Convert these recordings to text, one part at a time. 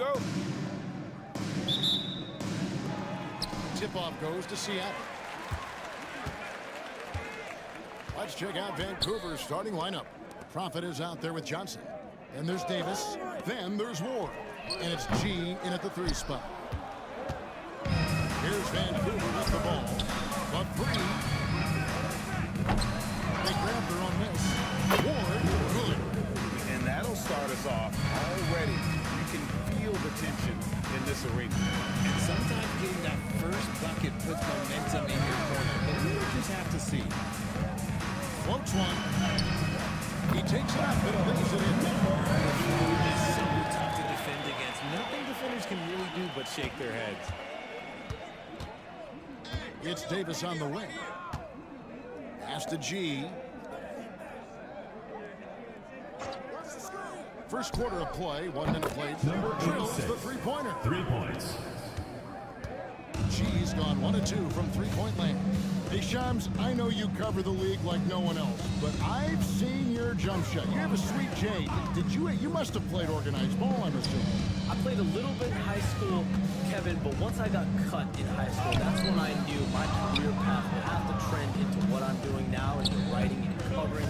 go. Tip-off goes to Seattle. Let's check out Vancouver's starting lineup. Prophet is out there with Johnson. And there's Davis. Then there's Ward. And it's G in at the 3 spot. Here's Vancouver with the ball. But free. They grabbed her on this. Ward, good. And that'll start us off already. You can feel the tension in this arena. And sometimes getting that first bucket puts momentum in your corner. But we'll just have to see. Floats one. He takes it up and lays it in. That's so tough to defend against. Nothing defenders can really do but shake their heads. It's Davis on the wing. Pass to G. First quarter of play, 1 minute played. Drills the three-pointer. 3 points. G's gone 1 of 2 from three-point land. Hey, Shams, I know you cover the league like no one else, but I've seen your jump shot. You have a sweet J. You must have played organized ball, I'm assuming. I played a little bit in high school, Kevin, but once I got cut in high school, that's when I knew my career path would have to trend into what I'm doing now, into writing and covering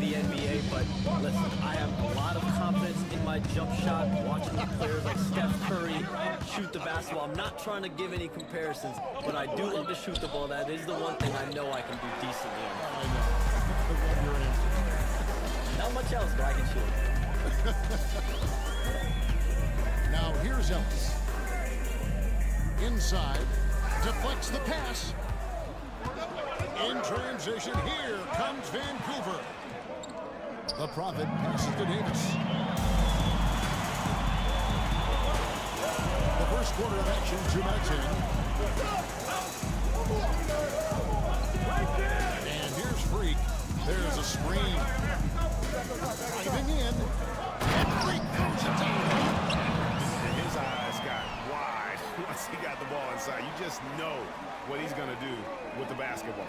the NBA. But listen, I have a lot of confidence in my jump shot, watching the players like Steph Curry shoot the basketball. I'm not trying to give any comparisons, but I do love to shoot the ball. That is the one thing I know I can do decently on. I know. I love your answer. Not much else, but I can shoot. Now here's Ellis. Inside, deflects the pass. In transition, here comes Vancouver. The Prophet passes to Davis. The first quarter of action, 2 minutes in. And here's Freak. There's a screen. Driving in. And Freak throws it down. His eyes got wide once he got the ball inside. You just know what he's going to do with the basketball.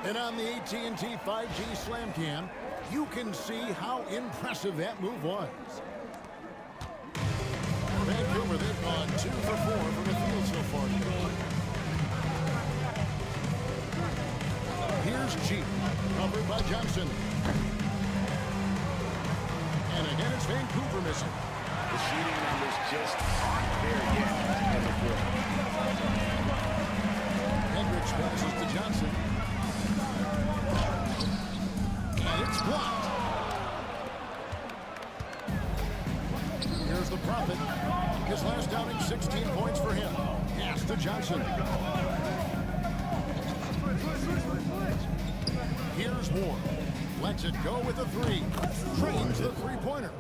And on the AT&T 5G Slam Cam, you can see how impressive that move was. Vancouver, they've gone 2 for 4 from the field so far today. Here's G, covered by Johnson. And again, it's Vancouver missing. The shooting numbers just aren't there yet in the fourth. Hendricks passes to Johnson. And it's blocked. Here's the Prophet. His last outing, 16 points for him. Pass to Johnson. Here's Ward. Lets it go with a 3. Trains the three-pointer.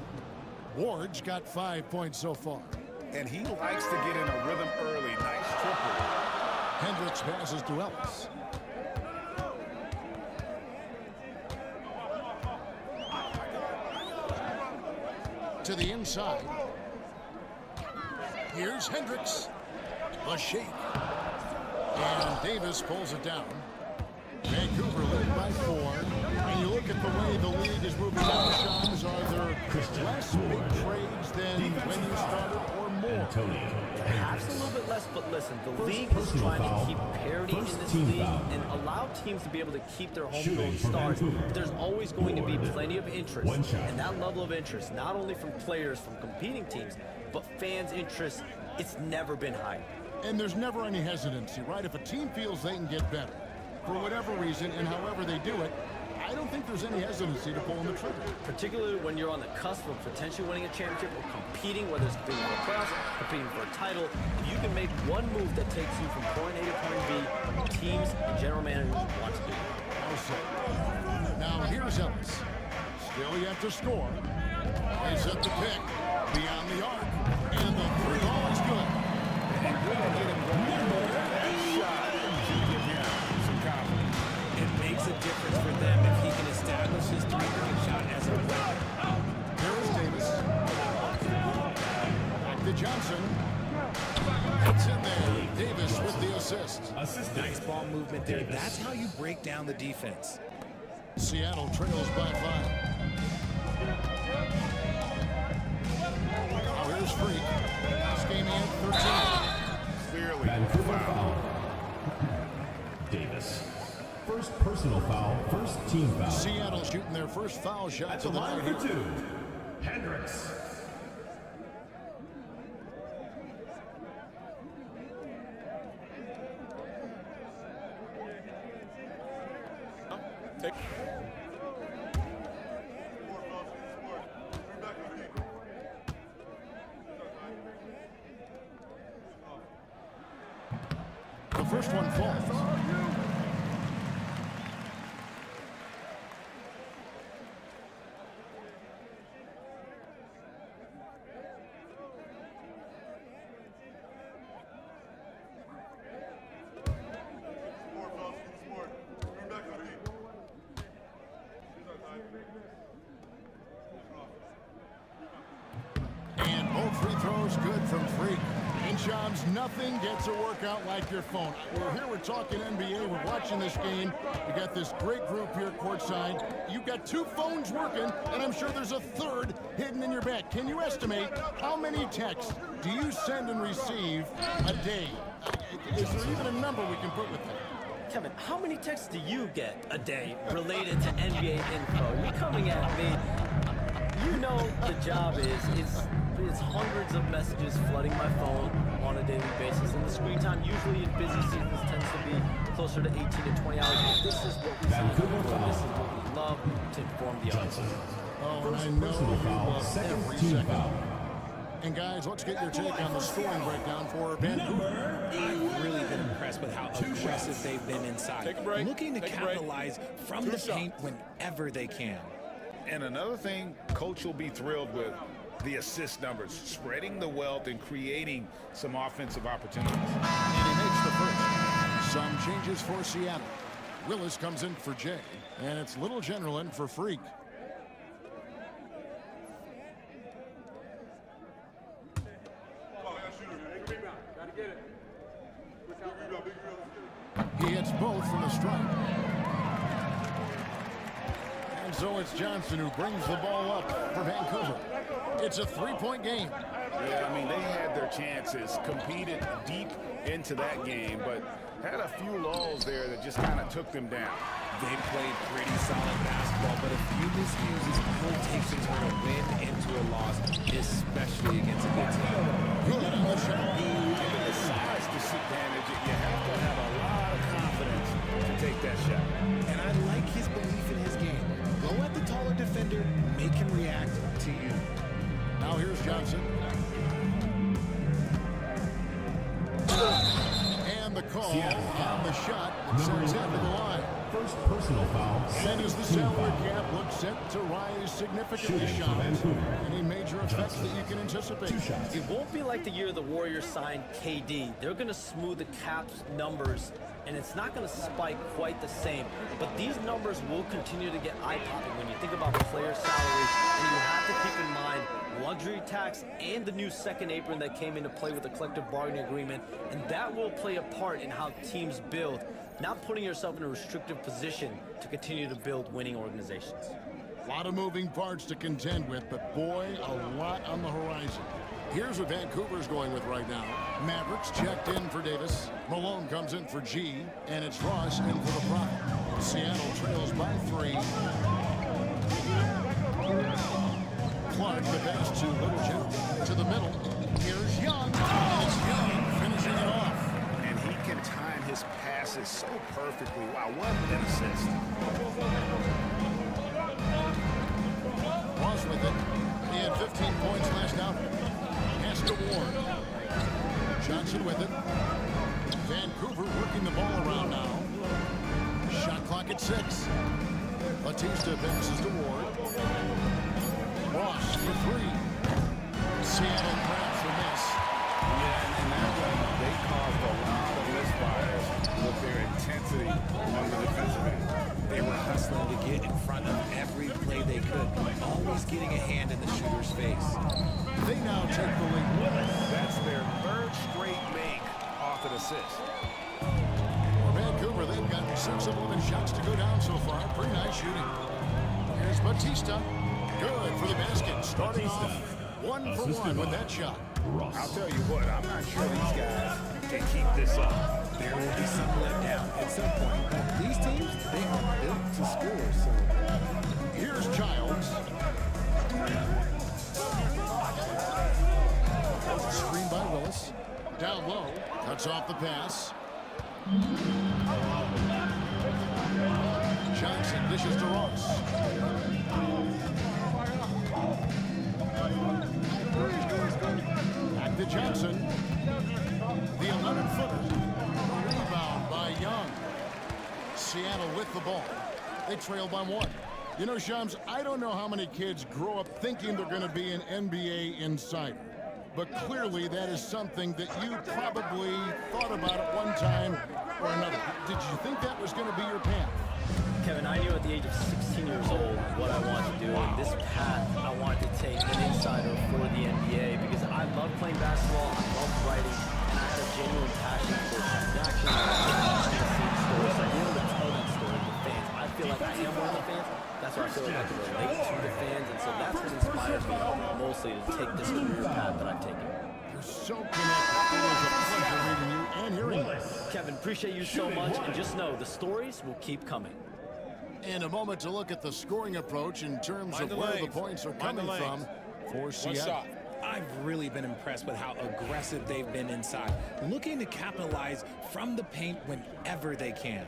Ward's got 5 points so far. And he likes to get in a rhythm early. Nice triple. Hendricks passes to Ellis. To the inside. Here's Hendricks. A shake. And Davis pulls it down. Vancouver lead by 4. And you look at the way the league is moving down, Shams, are there less big trades than when you started or more? Perhaps a little bit less, but listen, the league is trying to keep parity in this league and allow teams to be able to keep their homegrown stars. But there's always going to be plenty of interest, and that level of interest, not only from players from competing teams, but fans' interest, it's never been higher. And there's never any hesitancy, right? If a team feels they can get better, for whatever reason and however they do it, I don't think there's any hesitancy to pulling the trigger. Particularly when you're on the cusp of potentially winning a championship or competing, whether it's competing for a playoffs, competing for a title. If you can make one move that takes you from point A to point B, teams and general managers want to do it. Now here's Ellis. Still yet to score. They set the pick beyond the arc. And the 3 ball is good. And we're going to get him going. That shot should give him some confidence. It makes a difference for them if he can establish his three-point shot as a weapon. Here is Davis. Back to Johnson. It's in there. Davis with the assist. Nice ball movement there. That's how you break down the defense. Seattle trails by 5. Now here's Freak. First personal foul, first team foul. Seattle shooting their first foul shot At to the the line night. for two, Hendricks. The first one falls. And both free throws good from Freak. And Shams, nothing gets a workout like your phone. We're here, we're talking NBA, we're watching this game. We got this great group here courtside. You've got two phones working, and I'm sure there's a third hidden in your bag. Can you estimate how many texts do you send and receive a day? Is there even a number we can put with that? Kevin, how many texts do you get a day related to NBA info? You're coming at me. You know the job is hundreds of messages flooding my phone on a daily basis, and the screen time usually in busy seasons tends to be closer to 18 to 20 hours. But this is what we sign up for. This is what we love to inform the others. Oh, and I First know personal you foul, love second every team second. foul. And guys, let's get your take on the scoring breakdown for Vancouver. I've really been impressed with how aggressive they've been inside. Take a break. Looking to Take a break. capitalize from Two the shots. paint whenever they can. And another thing Coach will be thrilled with, the assist numbers, spreading the wealth and creating some offensive opportunities. And he makes the first. Some changes for Seattle. Willis comes in for Jay, and it's Little General in for Freak. He hits both from the stripe. And so it's Johnson who brings the ball up for Vancouver. It's a three-point game. Yeah, I mean, they had their chances, competed deep into that game, but had a few lulls there that just kind of took them down. They played pretty solid basketball, but a few miscues is all it takes to turn a win into a loss, especially against a good team. Good on the shot. Given the size disadvantage, you have to have a lot of confidence to take that shot. And I like his belief in his game. Go at the taller defender, make him react to you. Now here's Johnson. And the call on the shot that sends him to the line. First personal foul, And as the second team salary foul. cap looks set to rise significantly, Shooting for Shams, Vancouver. any major effects that you can anticipate? Two shots. It won't be like the year the Warriors signed KD. They're going to smooth the cap's numbers, and it's not going to spike quite the same. But these numbers will continue to get eye-popping when you think about player salaries, and you have to keep in mind luxury tax and the new second apron that came into play with the collective bargaining agreement, and that will play a part in how teams build, not putting yourself in a restrictive position to continue to build winning organizations. A lot of moving parts to contend with, but boy, a lot on the horizon. Here's what Vancouver's going with right now. Mavericks checked in for Davis. Malone comes in for G, and it's Ross in for the Pride. Seattle trails by 3. Clark, the pass to Little Jeff. To the middle. Here's Young. And it's Young finishing it off. And he can time his passes so perfectly. Wow, what an assist. Ross with it. He had 15 points last out. Pass to Ward. Johnson with it. Vancouver working the ball around now. Shot clock at 6. Batista passes to Ward. Ross for 3. Seattle grabs the miss. Yeah, and that one, they caused a lot of misfires with their intensity on the defensive end. They were hustling to get in front of every play they could, always getting a hand in the shooter's face. They now take the lead. That's their third straight make off an assist. For Vancouver, they've got 6 of 11 shots to go down so far. Pretty nice shooting. Here's Batista. Good for the basket. Starting off 1 for 1 with that shot. I'll tell you what, I'm not sure these guys can keep this up. there will be some letdown at some point. These teams, they are built to score, so. Here's Childs. Screen by Willis. Down low. Cuts off the pass. Johnson dishes to Ross. Back to Johnson. The 11-footer. Rebound by Young. Seattle with the ball. They trail by 1. You know, Shams, I don't know how many kids grow up thinking they're going to be an NBA insider. But clearly that is something that you probably thought about at one time or another. Did you think that was going to be your path? Kevin, I knew at the age of 16 years old what I wanted to do, and this path I wanted to take an insider for the NBA because I love playing basketball, I love writing, and I had a genuine passion for transactions, behind-the-scenes stories. So I wanted to tell that story to the fans. I feel like I am one of the fans. That's why I feel like I can relate to the fans, and so that's what inspired me mostly to take this career path that I've taken. You're so connected. It was a pleasure reading you and hearing you. Kevin, appreciate you so much, and just know the stories will keep coming. And a moment to look at the scoring approach in terms of where the points are coming from for Seattle. I've really been impressed with how aggressive they've been inside, looking to capitalize from the paint whenever they can.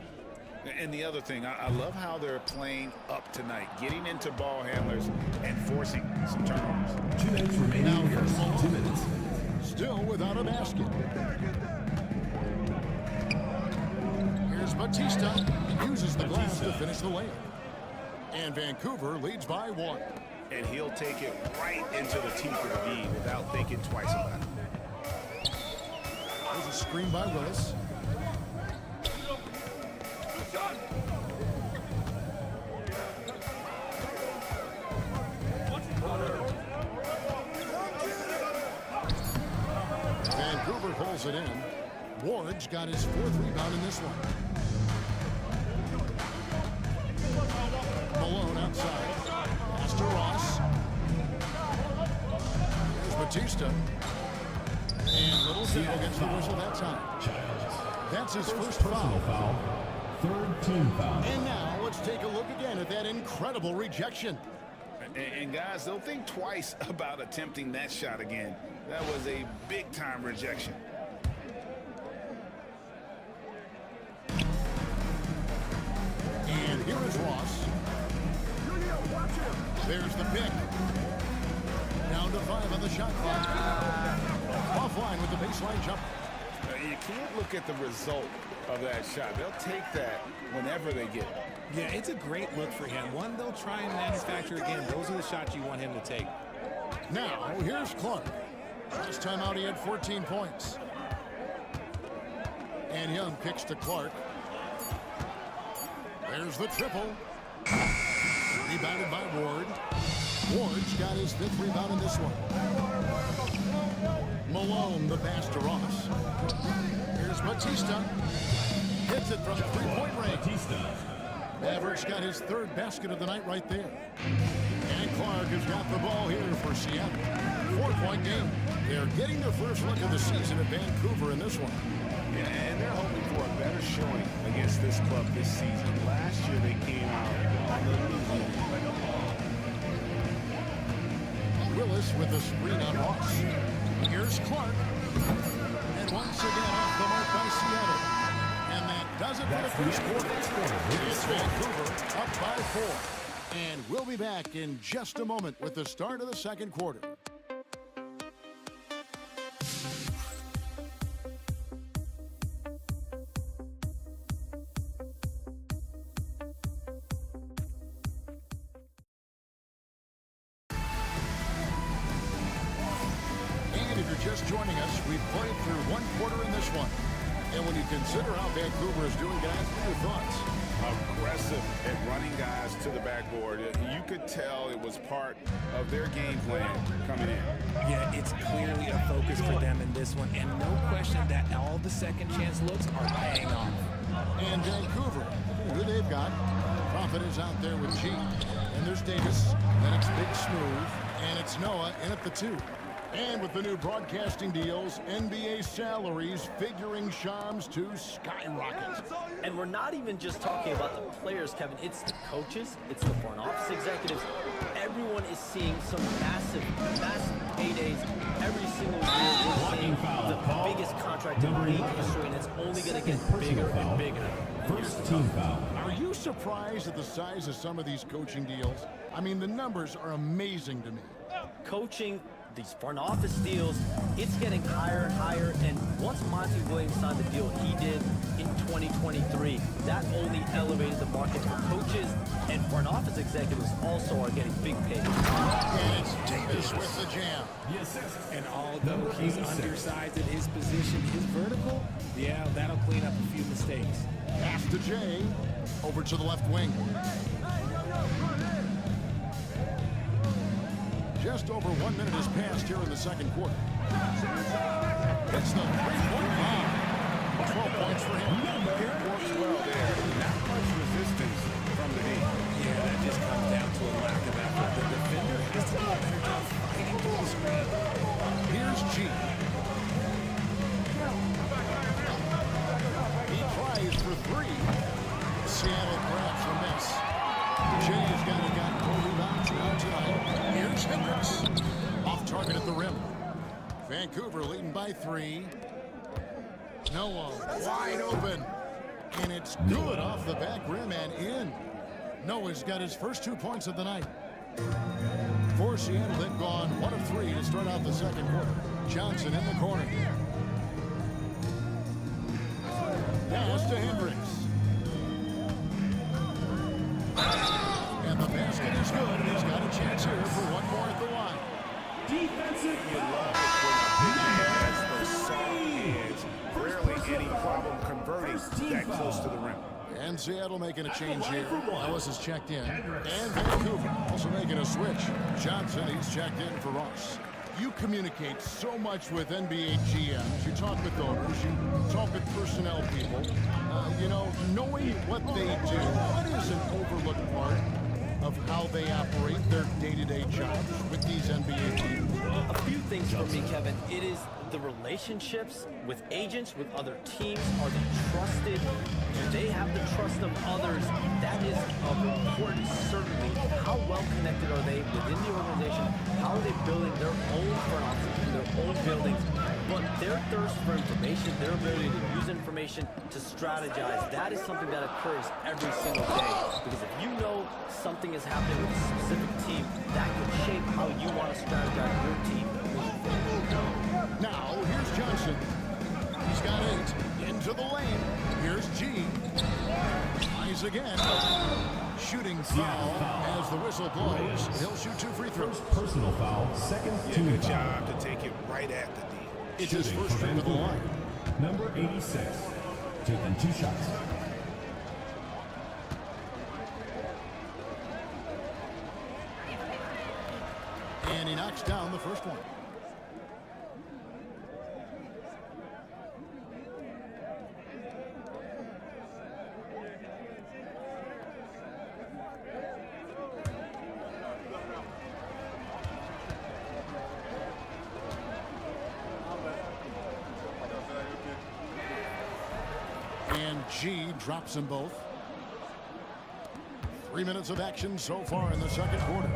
And the other thing, I love how they're playing up tonight, getting into ball handlers and forcing some turnovers. 2 minutes remaining. Now here's 2 minutes. Still without a basket. Here's Batista. He uses the glass to finish the layup. And Vancouver leads by 1. And he'll take it right into the teeth of the knee without thinking twice about it. There's a screen by Willis. Vancouver pulls it in. Ward's got his 4th rebound in this one. Malone outside. Pass to Ross. There's Batista. And Little Zero gets the whistle that time. That's his first Personal foul. 3rd team foul. And now let's take a look again at that incredible rejection. And guys, they'll think twice about attempting that shot again. That was a big-time rejection. And here is Ross. There's the pick. Down to 5 on the shot clock. Offline with the baseline jump. You can't look at the result of that shot. They'll take that whenever they get it. Yeah, it's a great look for him. One they'll try and manufacture again. Those are the shots you want him to take. Now, here's Clark. Last time out, he had 14 points. And Young kicks to Clark. There's the triple. Rebounded by Ward. Ward's got his 5th rebound in this one. Malone, the pass to Ross. Here's Batista. Hits it from 3-point range. Batista. Maverick's got his 3rd basket of the night right there. And Clark has got the ball here for Seattle. 4-point game. They're getting their first look of the season at Vancouver in this one. Yeah, and they're hoping for a better showing against this club this season. Last year they came out on the losing end. Willis with the screen on Ross. Here's Clark. And once again off the mark by Seattle. And that does it for the first quarter. It's Vancouver up by 4. And we'll be back in just a moment with the start of the second quarter. Just joining us, we've played through 1 quarter in this one. And when you consider how Vancouver is doing, guys, what are your thoughts? Aggressive at running guys to the backboard. You could tell it was part of their game plan coming in. Yeah, it's clearly a focus for them in this one, and no question that all the second chance looks are paying off. And Vancouver, who they've got, Prophet is out there with G. And there's Davis. Then it's Big Smooth. And it's Noah in at the 2. And with the new broadcasting deals, NBA salaries figuring charms to skyrocket. And we're not even just talking about the players, Kevin. It's the coaches. It's the front office executives. Everyone is seeing some massive paydays every single year. We're seeing the biggest contract in league history, and it's only going to get bigger and bigger. First team foul. Are you surprised at the size of some of these coaching deals? I mean, the numbers are amazing to me. Coaching, these front office deals, it's getting higher and higher. And once Monty Williams signed the deal he did in 2023, that only elevated the market for coaches, and front office executives also are getting big pay. And it's Davis with the jam. And although he's undersized at his position, his vertical, yeah, that'll clean up a few mistakes. Pass to Jay. Over to the left wing. Just over 1 minute has passed here in the second quarter. It's the three-point bomb. 12 points for him. It works well there. Not much resistance from the knee. Yeah, that just comes down to a lack of effort. The defender has to do a better job fighting through the screen. Here's G. He tries for three. Seattle grabs the miss. Jay's got four rebounds now tonight. Here's Hendricks. Off target at the rim. Vancouver leading by 3. Noah wide open. And it's good off the back rim and in. Noah's got his first 2 points of the night. For Seattle, they've gone 1 of 3 to start out the second quarter. Johnson in the corner. Pass to Hendricks. And the basket is good, and he's got a chance here for one more at the line. Defensive You love it when a big man has those soft hands. Rarely any problem converting that close to the rim. And Seattle making a change here. Ellis is checked in. And Vancouver also making a switch. Johnson, he's checked in for Ross. You communicate so much with NBA GMs. You talk with owners. You talk with personnel people. Knowing what they do, what is an overlooked part of how they operate their day-to-day jobs with these NBA teams? A few things for me, Kevin. It is the relationships with agents, with other teams. Are they trusted? Do they have the trust of others? That is of importance, certainly. How well connected are they within the organization? How are they building their own front offices in their own buildings? But their thirst for information, their ability to use information to strategize, that is something that occurs every single day. Because if you know something is happening with a specific team, that could shape how you want to strategize your team. Now, here's Johnson. He's got 8. Into the lane. Here's G. Tries again. Shooting foul as the whistle blows. He'll shoot 2 free throws. personal foul. Second Yeah, team good foul. job to take it right at the D. It's his Shooting first for trip to the Vancouver. line. Number 86. Taking 2 shots. And he knocks down the first one. And G drops them both. 3 minutes of action so far in the second quarter.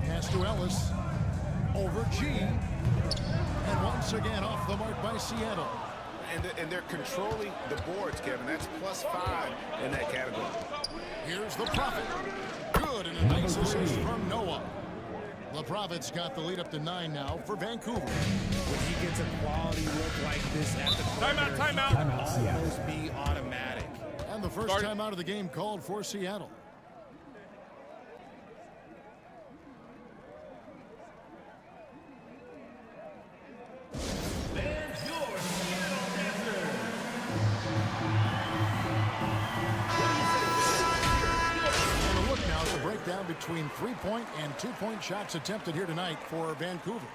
Pass to Ellis. Over G. And once again off the mark by Seattle. And they're controlling the boards, Kevin. That's +5 in that category. Here's the Prophet. Good, and a nice assist from Noah. The Prophet's got the lead up to 9 now for Vancouver. When he gets a quality look like this at the perimeter, he can almost be automatic. And the first time out of the game called for Seattle. And a look now at the breakdown between 3-point and 2-point shots attempted here tonight for Vancouver.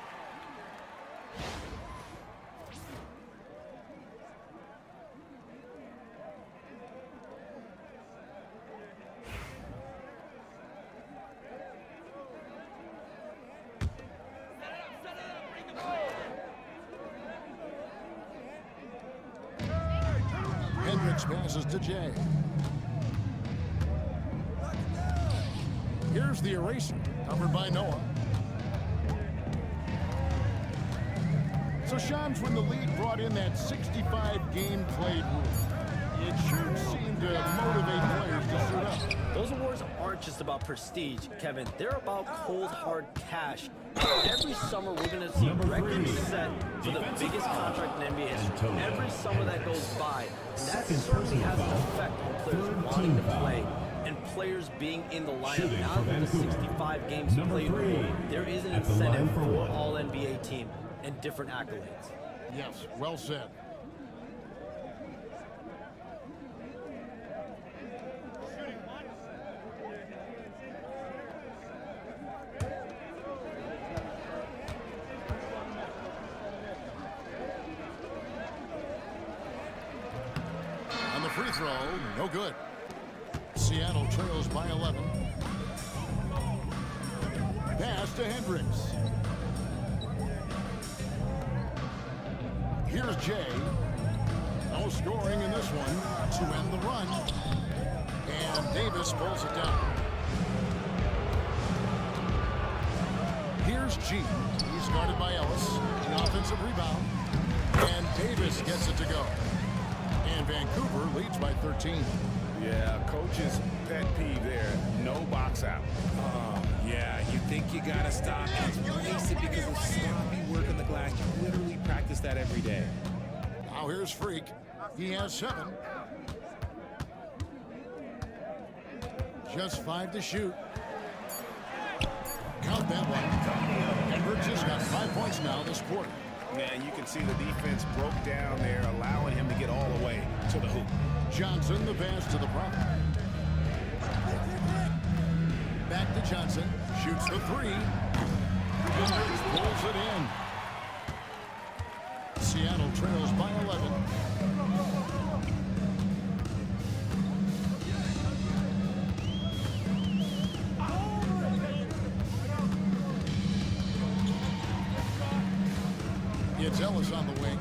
Hendricks passes to Jay. Here's the eraser, covered by Noah. So Shams, when the league brought in that 65 game played rule, it sure seemed to motivate players to suit up. Those awards aren't just about prestige, Kevin. They're about cold, hard cash. Every summer, we're going to see records set for the biggest contract in NBA history. Every summer that goes by, and that certainly has an effect on players wanting to play and players being in the lineup. Now that the 65 games played rule, there is an incentive for all NBA team and different accolades. Yes, well said. On the free throw, no good. Seattle trails by 11. Pass to Hendricks. Here's Jay. No scoring in this one to end the run. And Davis pulls it down. Here's G. He's guarded by Ellis. An offensive rebound. And Davis gets it to go. And Vancouver leads by 13. Yeah, coach's pet peeve there. No box out. Yeah, you think you gotta stop, and it's wasted because of sloppy work on the glass. You literally practice that every day. Now here's Freak. He has 7. Just 5 to shoot. Count that one. Hendricks has got 5 points now this quarter. Man, you can see the defense broke down there, allowing him to get all the way to the hoop. Johnson, the pass to the Prophet. Back to Johnson. Shoots the 3. Hendricks pulls it in. Seattle trails by 11. It's Ellis on the wing.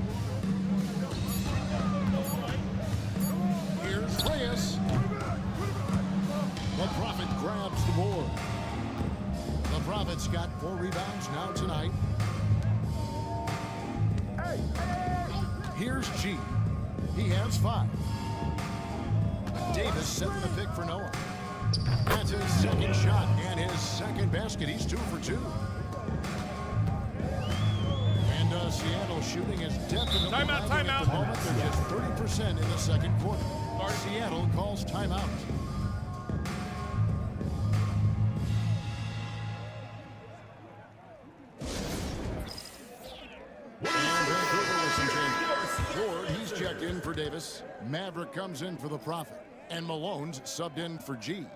Here's Reyes. The Prophet grabs the board. The Prophet's got 4 rebounds now tonight. Here's G. He has 5. Davis setting the pick for Noah. That's his second shot and his second basket. He's 2 for 2. And Seattle shooting is definitely Timeout. at the moment. They're just 30% in the second quarter. Seattle calls timeout. Ford, he's checked in for Davis. Maverick comes in for the Prophet. And Malone's subbed in for G.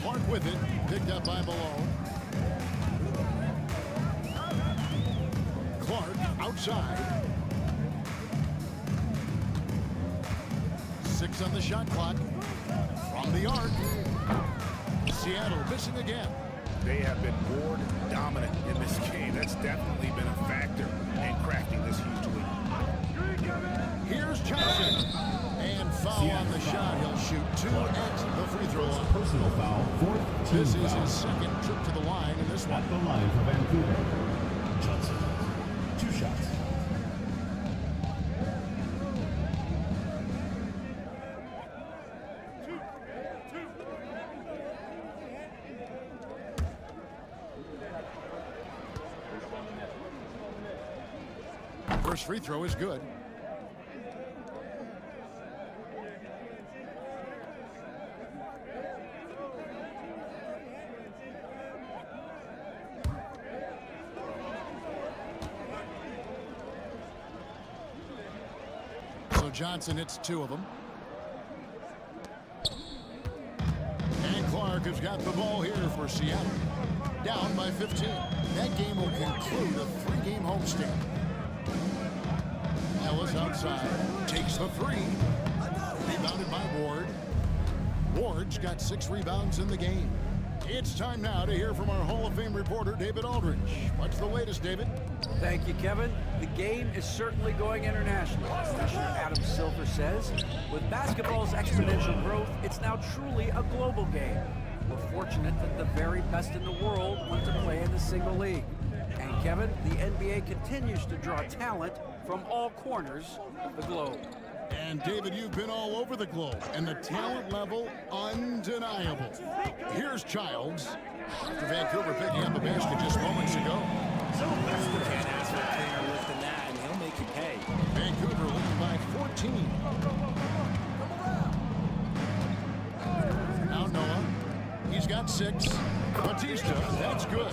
Clark with it, picked up by Malone. Clark outside. 6 on the shot clock. From the arc. Seattle missing again. They have been board dominant in this game. That's definitely been a factor in cracking this huge lead. Here's Johnson. And foul on the shot. He'll shoot 2 at the free throw line. Personal foul, 4th team This is foul. his second trip to the line in this one. At the line for Vancouver. Johnson, 2 shots. First free throw is good. So Johnson hits 2 of them. And Clark has got the ball here for Seattle. Down by 15. That game will conclude a 3-game homestand. outside, takes the three. Rebounded by Ward. Ward's got 6 rebounds in the game. It's time now to hear from our Hall of Fame reporter, David Aldridge. What's the latest, David? Thank you, Kevin. The game is certainly going international. As Commissioner Adam Silver says, with basketball's exponential growth, it's now truly a global game. We're fortunate that the very best in the world want to play in the single league. And Kevin, the NBA continues to draw talent from all corners of the globe. And David, you've been all over the globe, and the talent level undeniable. Here's Childs. After Vancouver picking up a basket just moments ago. Can't ask for a cleaner lift than that, and he'll make you pay. Vancouver leading by 14. Now Noah. He's got 6. Batista, that's good.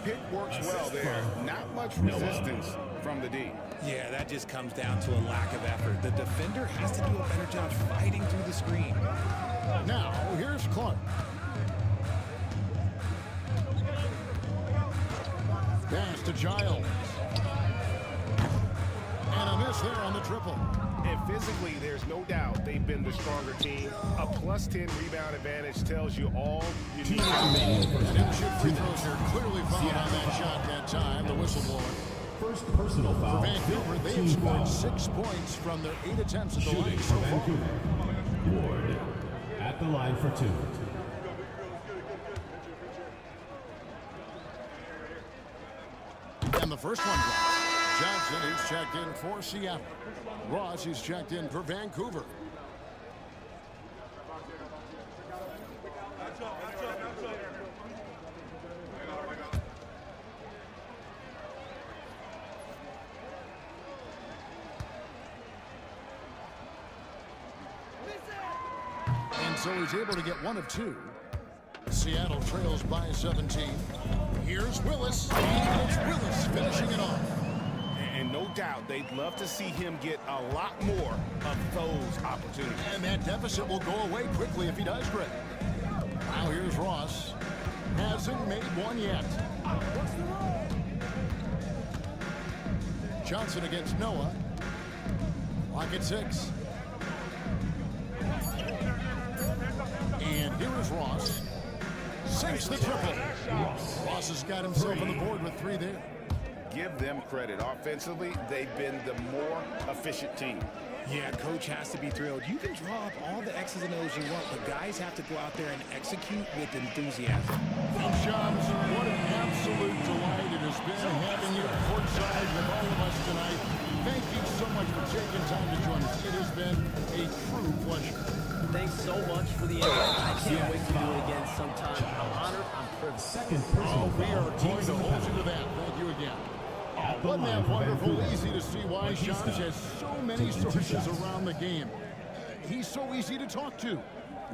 Pick works well there. Not much resistance from the D. Yeah, that just comes down to a lack of effort. The defender has to do a better job fighting through the screen. Now, here's Clark. Pass to Giles. And a miss there on the triple. And physically, there's no doubt they've been the stronger team. A +10 rebound advantage tells you all you need. Didn't shoot free throws here. Clearly fouled on that shot that time. The whistleblower. First personal For foul. Vancouver, they have scored 6 points from their 8 attempts at the Shooting line for so far. Vancouver. Ward at the line for 2. And the first one drops. Johnson is checked in for Seattle. Ross is checked in for Vancouver. And so he's able to get 1 of 2. Seattle trails by 17. Here's Willis. And it's Willis finishing it off. And no doubt they'd love to see him get a lot more of those opportunities. And that deficit will go away quickly if he does, Greg. Now here's Ross. Hasn't made one yet. Johnson against Noah. Clock at 6. And here is Ross. Sinks the triple. Ross has got himself on the board with 3 there. Give them credit. Offensively, they've been the more efficient team. Yeah, coach has to be thrilled. You can draw up all the X's and O's you want, but guys have to go out there and execute with enthusiasm. Well, Shams, what an absolute delight it has been having you courtside with all of us tonight. Thank you so much for taking time to join us. It has been a true pleasure. Thanks so much for the invite. I can't wait to do it again sometime. I'm honored. I'm privileged. Second personal We are foul. going to hold you to that. Thank you again. Wasn't that wonderful? Easy to see why Shams has so many sources around the game. He's so easy to talk to.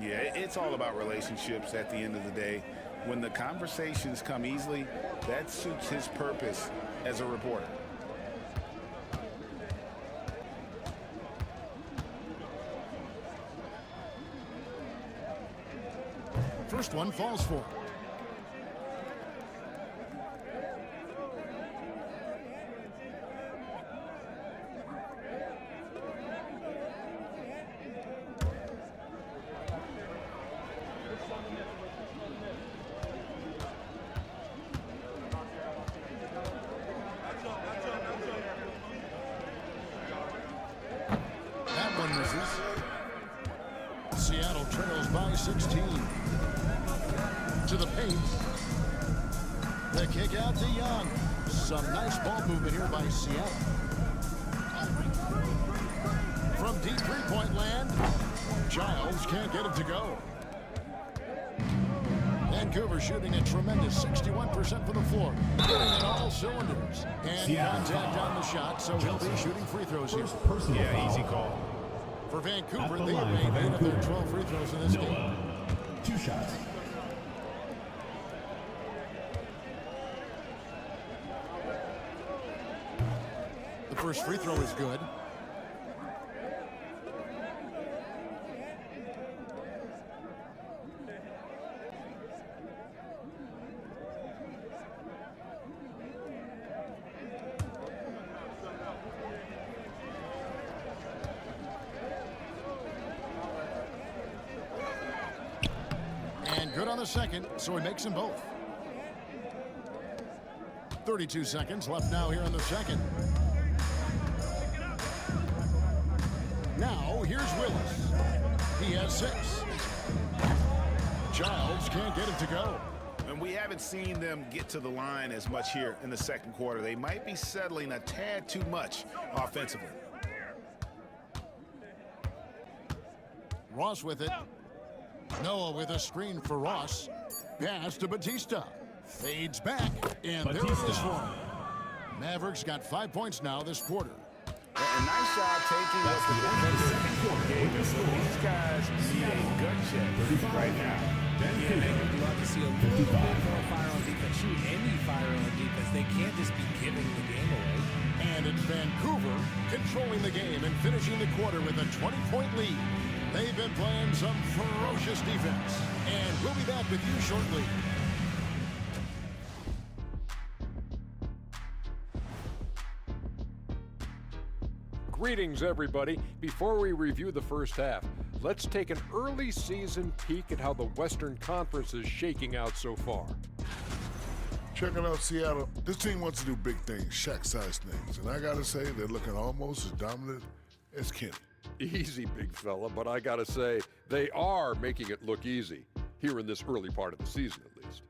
Yeah, it's all about relationships at the end of the day. When the conversations come easily, that suits his purpose as a reporter. First one falls for him. That one misses. Seattle trails by 16. To the paint. The kick out to Young. Some nice ball movement here by Seattle. From deep three-point land, Giles can't get it to go. Vancouver shooting a tremendous 61% from the floor. Getting in all cylinders. And Seattle contact foul. on the shot, so he'll be shooting free throws here. First personal Yeah, foul. easy call. For At Vancouver, the they have line for made 8 of their Vancouver. 12 free throws in this game. Noah. 2 shots. The first free throw is good. And good on the second, so he makes them both. 32 seconds left now here in the second. Now, here's Willis. He has 6. Childs can't get it to go. And we haven't seen them get to the line as much here in the second quarter. They might be settling a tad too much offensively. Ross with it. Noah with a screen for Ross. Pass to Batista. Fades back, and there it is for him. Mavericks got 5 points now this quarter. A nice job taking what the defense gave us. These guys need a gut check right now. Yeah, they would love to see a little bit more fire on defense. Shoot, any fire on defense. They can't just be giving the game away. And it's Vancouver controlling the game and finishing the quarter with a 20-point lead. They've been playing some ferocious defense. And we'll be back with you shortly. Greetings, everybody. Before we review the first half, let's take an early season peek at how the Western Conference is shaking out so far. Checking out Seattle, this team wants to do big things, Shaq-sized things, and I gotta say they're looking almost as dominant as Kenny. Easy, big fella, but I gotta say, they are making it look easy, here in this early part of the season at least.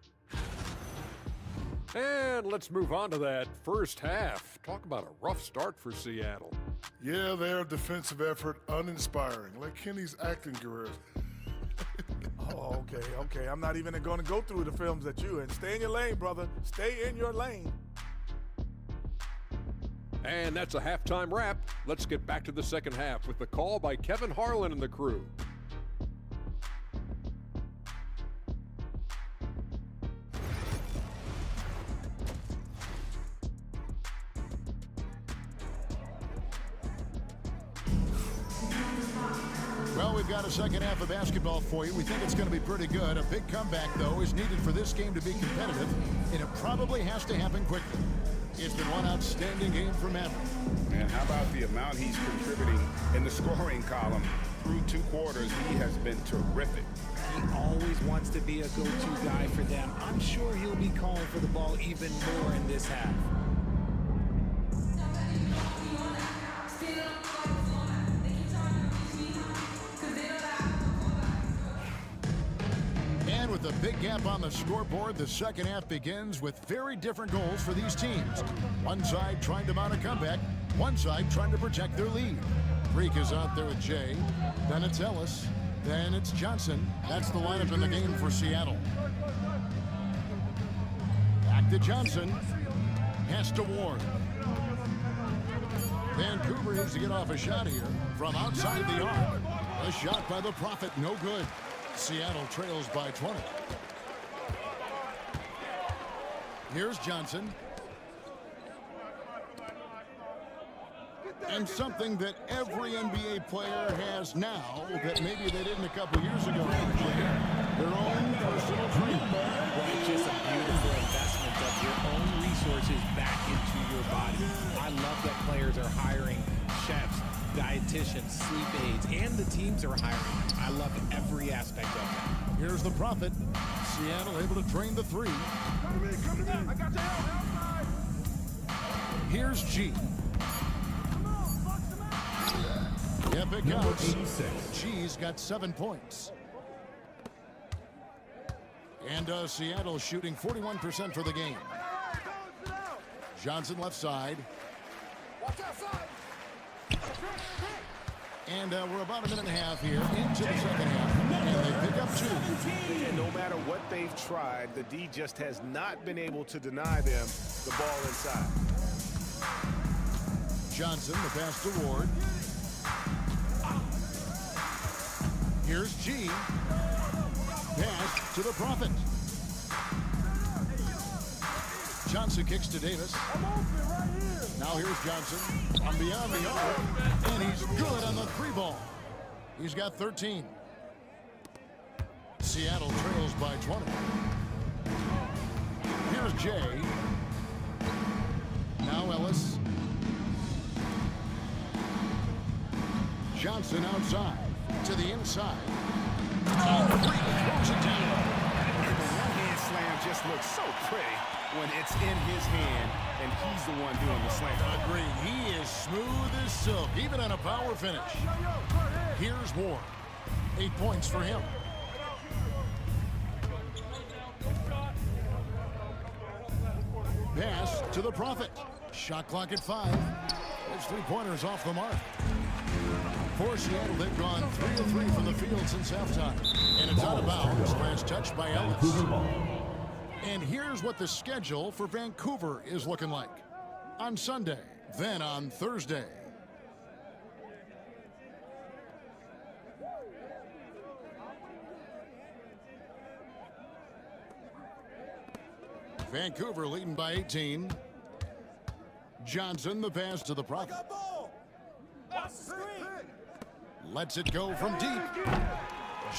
And let's move on to that first half. Talk about a rough start for Seattle. Yeah, their defensive effort uninspiring, like Kenny's acting career. Oh, okay. I'm not even going to go through the films that you and stay in your lane, brother. Stay in your lane. And that's a halftime wrap. Let's get back to the second half with the call by Kevin Harlan and the crew. Well, we've got a second half of basketball for you. We think it's going to be pretty good. A big comeback, though, is needed for this game to be competitive, and it probably has to happen quickly. It's been one outstanding game for Maverick. And how about the amount he's contributing in the scoring column? Through 2 quarters, he has been terrific. He always wants to be a go-to guy for them. I'm sure he'll be calling for the ball even more in this half. And with a big gap on the scoreboard, the second half begins with very different goals for these teams. One side trying to mount a comeback, one side trying to protect their lead. Freak is out there with Jay, then it's Ellis, then it's Johnson. That's the lineup in the game for Seattle. Back to Johnson, pass to Ward. Vancouver needs to get off a shot here from outside the arc. A shot by the Prophet, no good. Seattle trails by 20. Here's Johnson. And something that every NBA player has now that maybe they didn't a couple years ago, their own personal trainer. Well, it's just a beautiful investment of your own resources back into your body. I love that players are hiring chefs, dietitians, sleep aides, and the teams are hiring them. I love every aspect of that. Here's the Prophet. Seattle able to drain the 3. Come to me. I got your help. Here's G. Yep, it counts. G's got 7 points. And Seattle shooting 41% for the game. Johnson left side. Watch outside. And we're about a minute and a half here into the second half. And they pick up 2. And no matter what they've tried, the D just has not been able to deny them the ball inside. Johnson, the pass to Ward. Here's G. Pass to the Prophet. Johnson kicks to Davis. Now here's Johnson on beyond the arc, and he's good on the 3 ball. He's got 13. Seattle trails by 20. Here's Jay. Now Ellis. Johnson outside to the inside. And Freak throws it down. just looks so pretty when it's in his hand and he's the one doing the slam. Agreed. He is smooth as silk, even on a power finish. Here's Ward. 8 points for him. Pass to the Prophet. Shot clock at 5. Those 3-pointers off the mark. For Seattle, they've gone 3 of 3 from the field since halftime. And it's out of bounds. Last touched by Ellis. And here's what the schedule for Vancouver is looking like. On Sunday, then on Thursday. Vancouver leading by 18. Johnson, the pass to the Prophet. Lets it go from deep.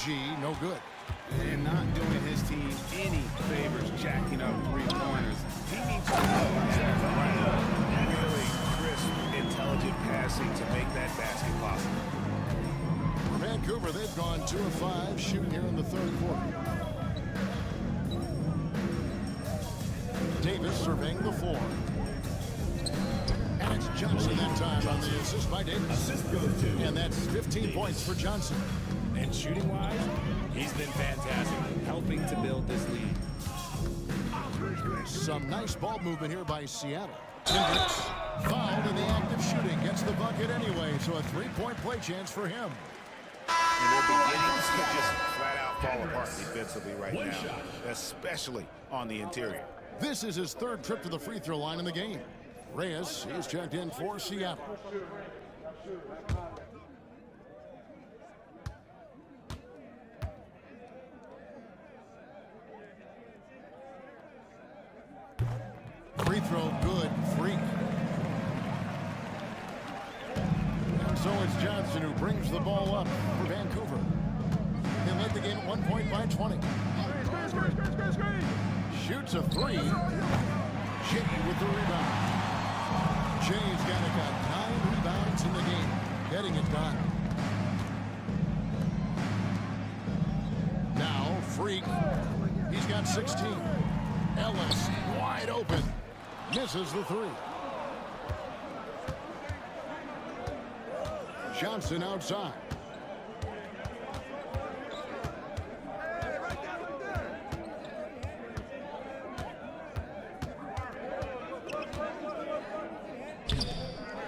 G, no good. And not doing his team any favors jacking up 3-pointers. He needs to know really crisp, intelligent passing to make that basket possible. For Vancouver, they've gone 2 of 5 shooting here in the third quarter. Davis surveying the floor. And it's Johnson that time on the assist by Davis. Assist goes to. And that's 15 points for Johnson. And shooting-wise, he's been fantastic, helping to build this lead. Some nice ball movement here by Seattle. Kodiaks fouled in the act of shooting. Gets the bucket anyway, so a 3-point play chance for him. And they're beginning to just flat-out fall apart defensively right now, especially on the interior. This is his 3rd trip to the free throw line in the game. Reyes is checked in for Seattle. Free throw good, Freak. And so it's Johnson who brings the ball up for Vancouver. They led the game at 1 point by 20. Shoots a 3. Jay with the rebound. Jay's got 9 rebounds in the game, getting it done. Now, Freak. He's got 16. Ellis wide open. Misses the 3. Johnson outside.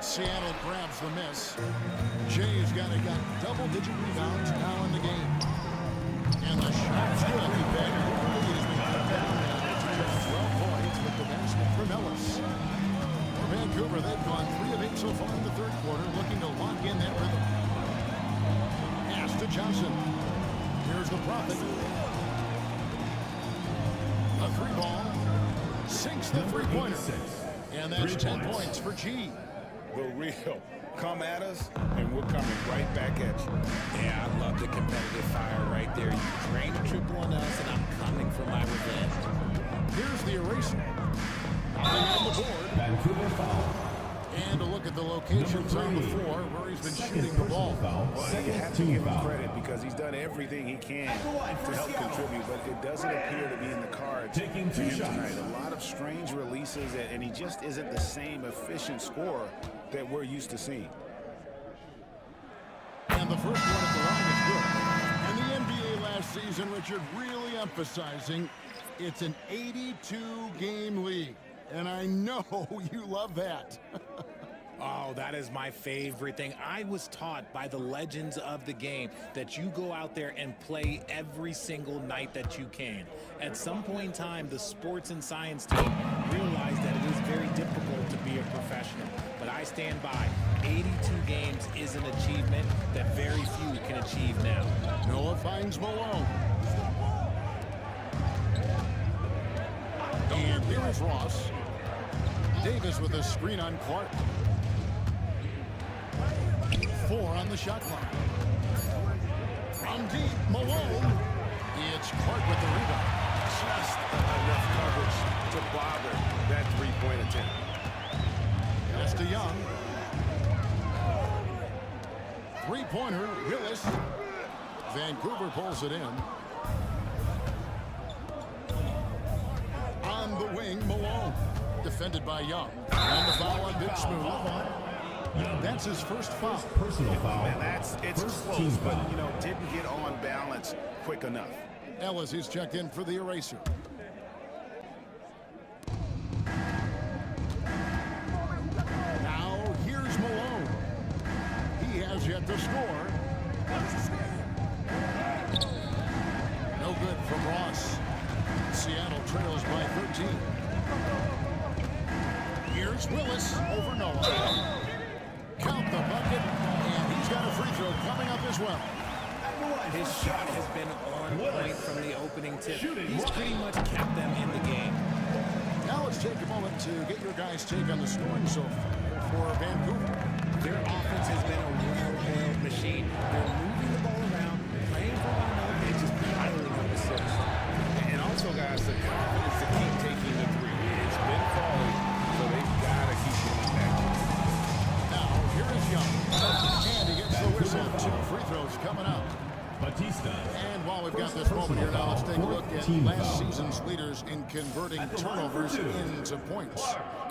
Seattle grabs the miss. Jay's got double-digit rebounds now in the game. And the shot's good. Vancouver has been cut down now to just 12 points with the basket from Ellis. For Vancouver, they've gone 3 of 8 so far in the third quarter, looking to lock in that rhythm. Pass to Johnson. Here's the Prophet. A 3-ball. Sinks the 3-pointer. And that's 10 points for G. The real. Come at us, and we're coming right back at you. Yeah, I love the competitive fire right there. You drain a triple on us, and I'm coming for my revenge. Here's the eraser. On the board. Vancouver foul. And a look at the locations on the floor where he's been shooting the ball. Well, you have to give him credit because he's done everything he can to help contribute, but it doesn't appear to be in the cards Taking for 2 him shots. tonight. A lot of strange releases, and he just isn't the same efficient scorer that we're used to seeing. And the first one at the line is good. And the NBA last season, Richard, really emphasizing it's an 82-game league. And I know you love that. Oh, that is my favorite thing. I was taught by the legends of the game that you go out there and play every single night that you can. At some point in time, the sports and science team realized that it is very difficult to be a professional. But I stand by. 82 games is an achievement that very few can achieve now. Noah finds Malone. And here is Ross. Davis with a screen on Clark. 4 on the shot clock. From deep, Malone. It's Clark with the rebound. Just enough coverage to bother that 3-point attempt. Pass to Young. 3-pointer, Willis. Vancouver pulls it in. the wing, Malone. Defended by Young. And the foul on Big Smooth. That's his first foul. Personal foul. And it's First close, team but, foul. didn't get on balance quick enough. Ellis is checked in for the eraser. Now, here's Malone. He has yet to score. No good from Ross. Seattle trails by 13. Here's Willis over Noah. Count the bucket, and he's got a free throw coming up as well. His shot has been on point from the opening tip. He's pretty much kept them in the game. Now let's take a moment to get your guys' take on the scoring so far for Vancouver. Their offense has been a well-oiled machine. They're moving the ball around, playing for one another, and just piling on assists. And also, guys, the confidence to keep taking the three. It's been falling, so they've got to keep getting back. Now, here is Young. And he gets the whistle. 2 free throws coming up. Batista. And while we've got this moment here, now let's take a look at last season's leaders in converting turnovers into points.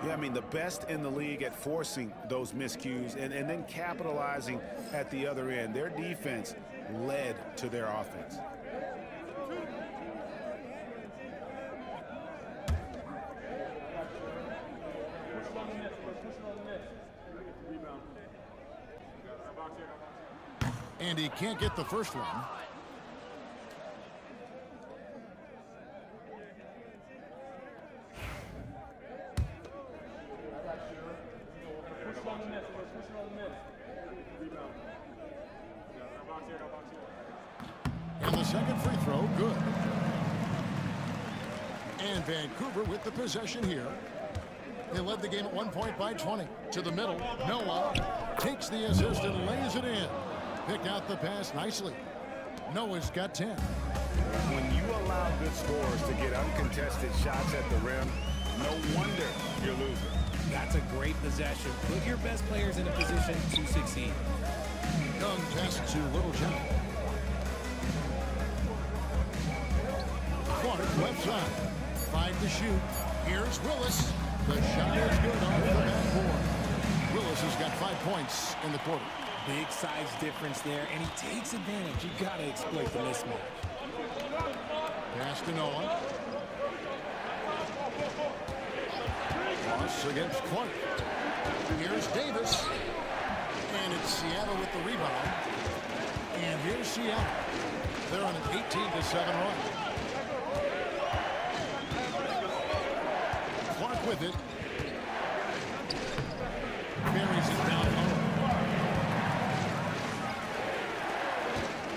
Yeah, the best in the league at forcing those miscues and then capitalizing at the other end. Their defense led to their offense. And he can't get the first one. And the second free throw, good. And Vancouver with the possession here. They led the game at 1 point by 20. To the middle, Noah takes the assist and lays it in. Picked out the pass nicely. Noah's got 10. When you allow good scorers to get uncontested shots at the rim, no wonder you're losing. That's a great possession. Put your best players in a position to succeed. Young pass to Littlejohn. Clark left side. 5 to shoot. Here's Willis. The shot is good off the backboard. Willis has got 5 points in the quarter. Big size difference there, and he takes advantage. You got to exploit the mismatch. Pass to Noah. Cross against Clark. Here's Davis. And it's Seattle with the rebound. And here's Seattle. They're on an 18-7 run. Clark with it. Buries it down low.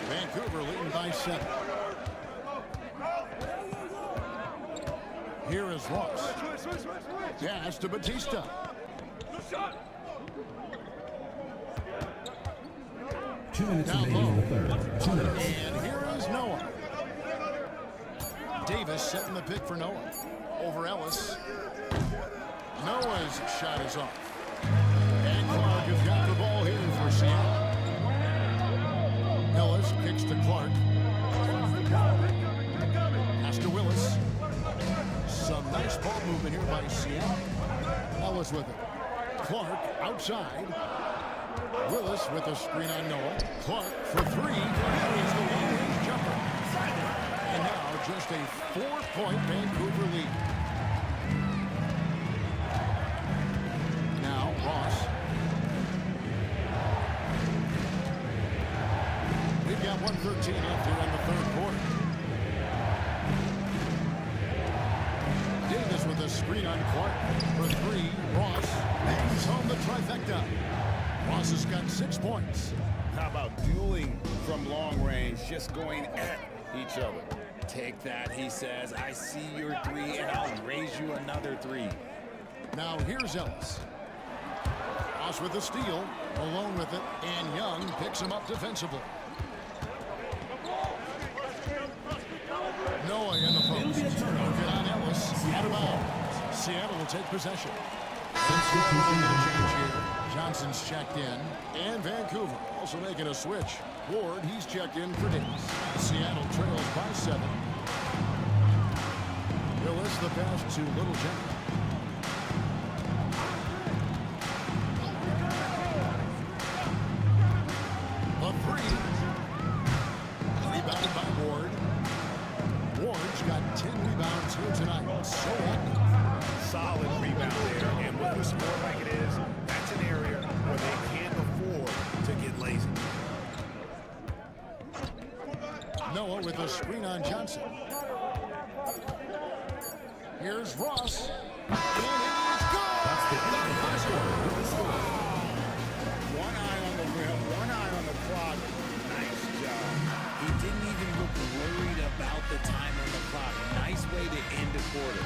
Vancouver leading by 7. Here is Ross. Pass to Batista. Two minutes Down remaining in the low. third. 2 minutes. And here is Noah. Davis setting the pick for Noah. Over Ellis. Noah's shot is off. And Clark has got the ball here for Seattle. Ellis kicks to Clark. Pass to Willis. Some nice ball movement here by Seattle. Ellis with it. Clark outside. Willis with a screen on Noah. Clark for 3. Here is the long-range jumper. And now just a 4-point Vancouver lead. Now Ross. We've got 1:13 left here in the third quarter. Davis with a screen on Clark for 3. Ross bangs home the trifecta. Ross has got 6 points. How about dueling from long range, just going at each other? Take that, he says. I see your 3, and I'll raise you another 3. Now here's Ellis. Ross with the steal. Malone with it. And Young picks him up defensively. Noah in the post. Get on Ellis. Out of bounds. Seattle will take possession. Change here. Johnson's checked in. And Vancouver also making a switch. Ward, he's checked in for Davis. Seattle trails by 7. Willis Davis the pass to Little Jack. A three. Rebounded by Ward. Ward's got 10 rebounds here tonight. So active. Solid rebound there, and with the score like it is, that's an area where they can't afford to get lazy. Noah with a screen on Johnson. Here's Ross. And it is good! One eye on the rim, one eye on the clock. Nice job. He didn't even look worried about the time on the clock. Nice way to end a quarter.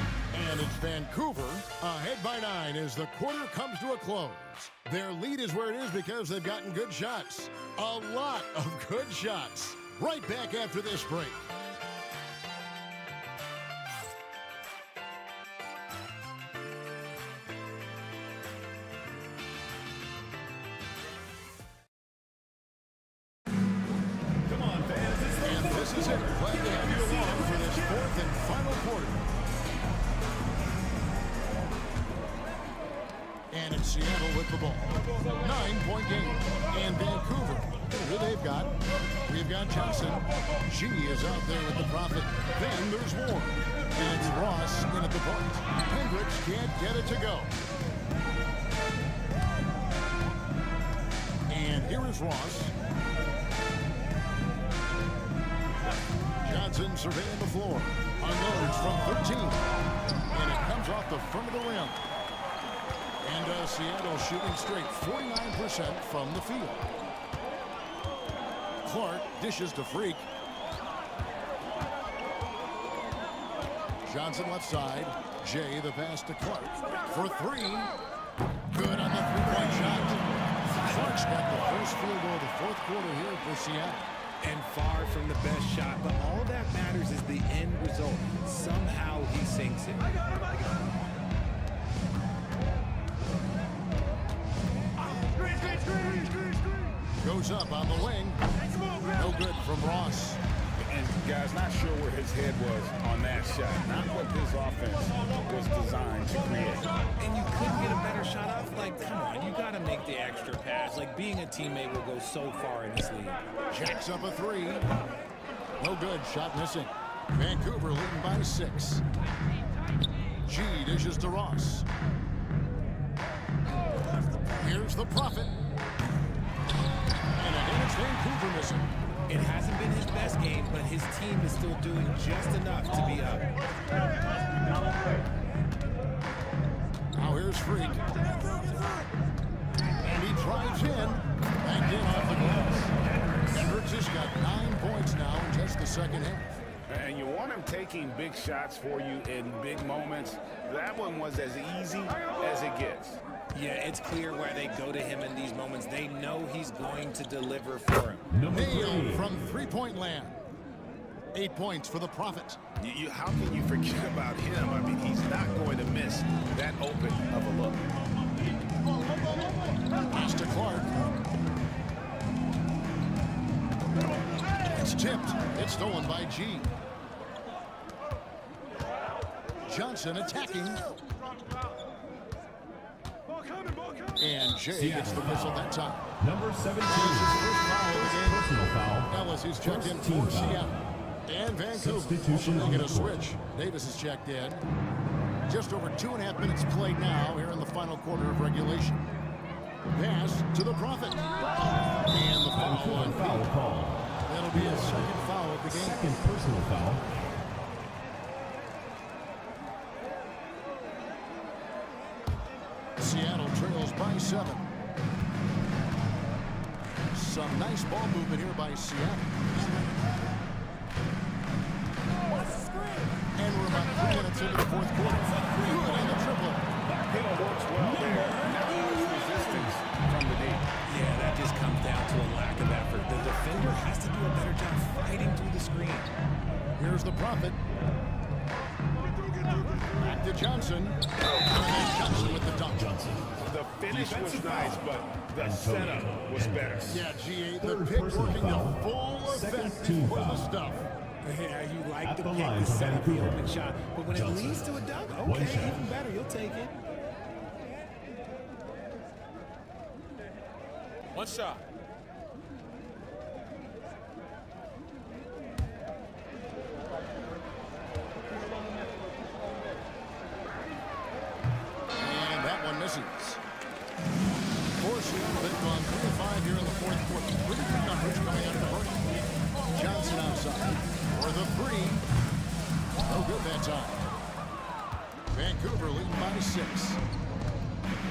And it's Vancouver ahead by 9 as the quarter comes to a close. Their lead is where it is because they've gotten good shots. A lot of good shots. Right back after this break. Come on, fans. And this is it. Glad to have you along for this fourth and final quarter. And it's Seattle with the ball. 9-point game. And Vancouver, who they've got. We've got Johnson. G is out there with the Prophet. Then there's Ward. And it's Ross in at the point. Hendricks can't get it to go. And here is Ross. Johnson surveying the floor. Unloads from 13. And it comes off the front of the rim. And Seattle shooting straight 49% from the field. Clark dishes to Freak. Johnson left side. Jay the pass to Clark for three. Good on the three-point shot. Clark's got the first field goal of the fourth quarter here for Seattle. And far from the best shot, but all that matters is the end result. Somehow he sinks it. Goes up on the wing. No good from Ross. And guys, not sure where his head was on that shot. Not what this offense was designed to create. And you couldn't get a better shot off? Like, come on, you got to make the extra pass. Like, being a teammate will go so far in this league. Jacks up a three. No good. Shot missing. Vancouver leading by 6. G dishes to Ross. Here's the Prophet. And again, it's Vancouver missing. It hasn't been his best game, but his team is still doing just enough to be up. Now here's Freak. And he drives in. Backed in off the glass. Hendricks has got 9 points now in just the second half. And you want him taking big shots for you in big moments. That one was as easy as it gets. Yeah, it's clear why they go to him in these moments. They know he's going to deliver for him. Nailed from three-point land. 8 points for the Prophet. How can you forget about him? I mean, he's not going to miss that open of a look. Pass to Clark. It's tipped. It's stolen by G. Johnson attacking. And Jay gets the whistle that time. Number 17. First foul of the game. Personal foul. Ellis, who's checked in First team for foul. Seattle. And Vancouver Substitution making on a the court. switch. Davis is checked in. Just over 2.5 minutes played now here in the final quarter of regulation. Pass to the Prophet. And the foul on Foul Pete. call. That'll be his second foul of the game. Second personal foul. Seattle trails by 7. Some nice ball movement here by Seattle. And we're about 3 minutes into the fourth quarter. Good on the triple. Hill works well there. Never was resistance from the deep. Yeah, that just comes down to a lack of effort. The defender has to do a better job fighting through the screen. Here's the Prophet. Back to Johnson. And then Johnson with the dunk. The finish was nice, but the setup was better. Yeah, G8, the Third pick personal working the foul. full Second effect team for the foul. stuff. Yeah, you like At to the pick line the for set of the Vancouver, open shot. But when Johnson. it leads to a dunk, One okay, shot. even better. You'll take it. One shot. And that one misses. For Seattle, they've gone 3 of 5 here in the fourth quarter. Pretty good numbers coming out of the first. Johnson outside for the three. No good that time. Vancouver leading by 6.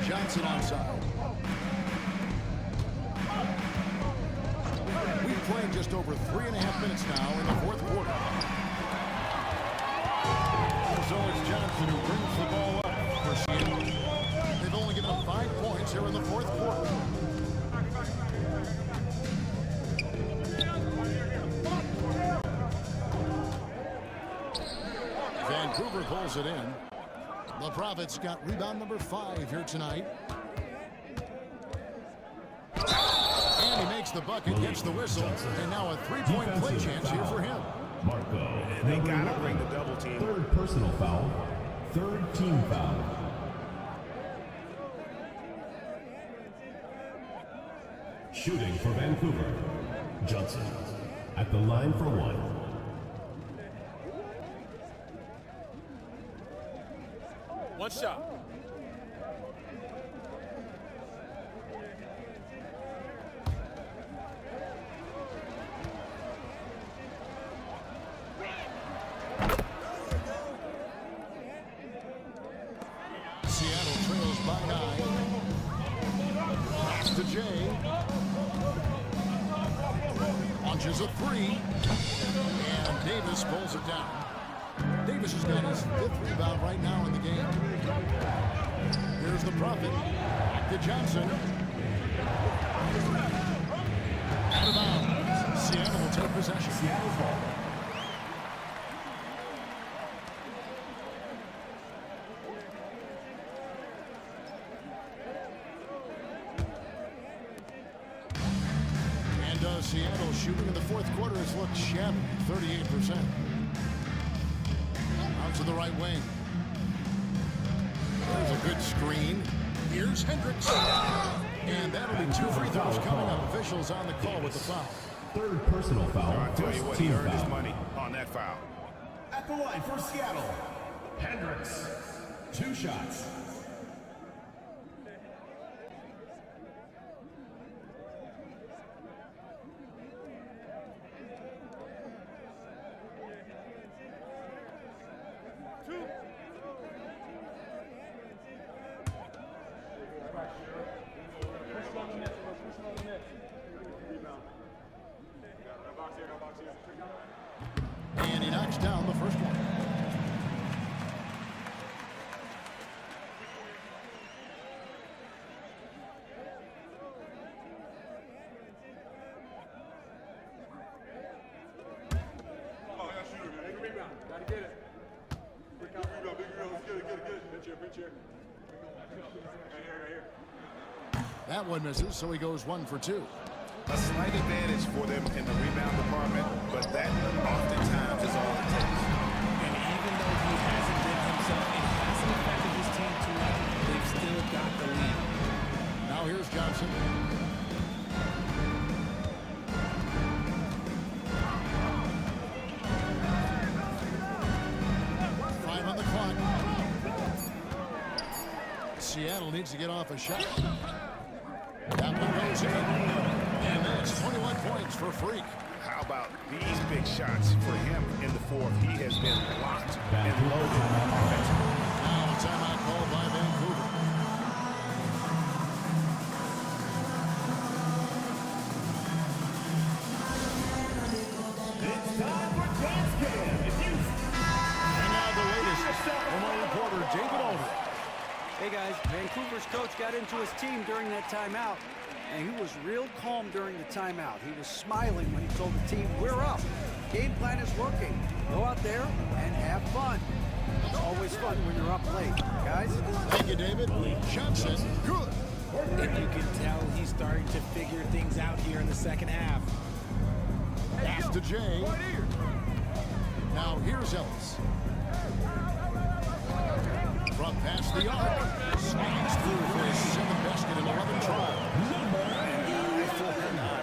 Johnson outside. We've played just over 3.5 minutes now in the fourth quarter. So it's Johnson who brings the ball up for Seattle. They've only given up 5 points here in the fourth quarter. Vancouver pulls it in. The Profits got rebound number 5 here tonight. And he makes the bucket, gets the whistle, and now a 3-point play chance here for him. Marco. They Number gotta 11. bring the double team. Third personal foul. Third team foul. Shooting for Vancouver. Johnson. At the line for 1. One shot. Seattle trails by 9. Pass to Jay. Launches a 3. And Davis pulls it down. Davis has got his 5th rebound right now in the game. Here's the Prophet. Back to Johnson. Out of bounds. Seattle will take possession. Seattle's ball. And Seattle shooting in the fourth quarter has looked shabby, 38%. Out to the right wing. There's a good screen. Here's Hendricks. And that'll be 2 free throws coming up. Officials on the call with the foul. Third personal foul. I'll tell you First what, he team earned his foul. money on that foul. At the line for Seattle. Hendricks. 2 shots. And he knocks down the first one. That one misses, so he goes 1 for 2. A slight advantage for them in the rebound department, but that oftentimes is all it takes. And even though he hasn't been himself, it hasn't affected his team too much. They've still got the lead. Now here's Johnson. Five on the clock. Seattle needs to get off a shot. That one goes in. And that's 21 points for Freak. How about these big shots for him in the fourth? He has been locked and loaded offensively. Now a timeout called by Vancouver. It's time for Dance Cam in Houston. And now the latest from our reporter, David Aldridge. Hey guys, Vancouver's coach got into his team during that timeout, and he was real calm during the timeout. He was smiling when he told the team, "We're up. Game plan is working. Go out there and have fun." It's always fun when you're up late, guys. Thank you, David. Johnson, good. And you can tell he's starting to figure things out here in the second half. Pass to Jay. Here's Ellis. From past the arc. Sneaks through for his 7th basket in 11 trials.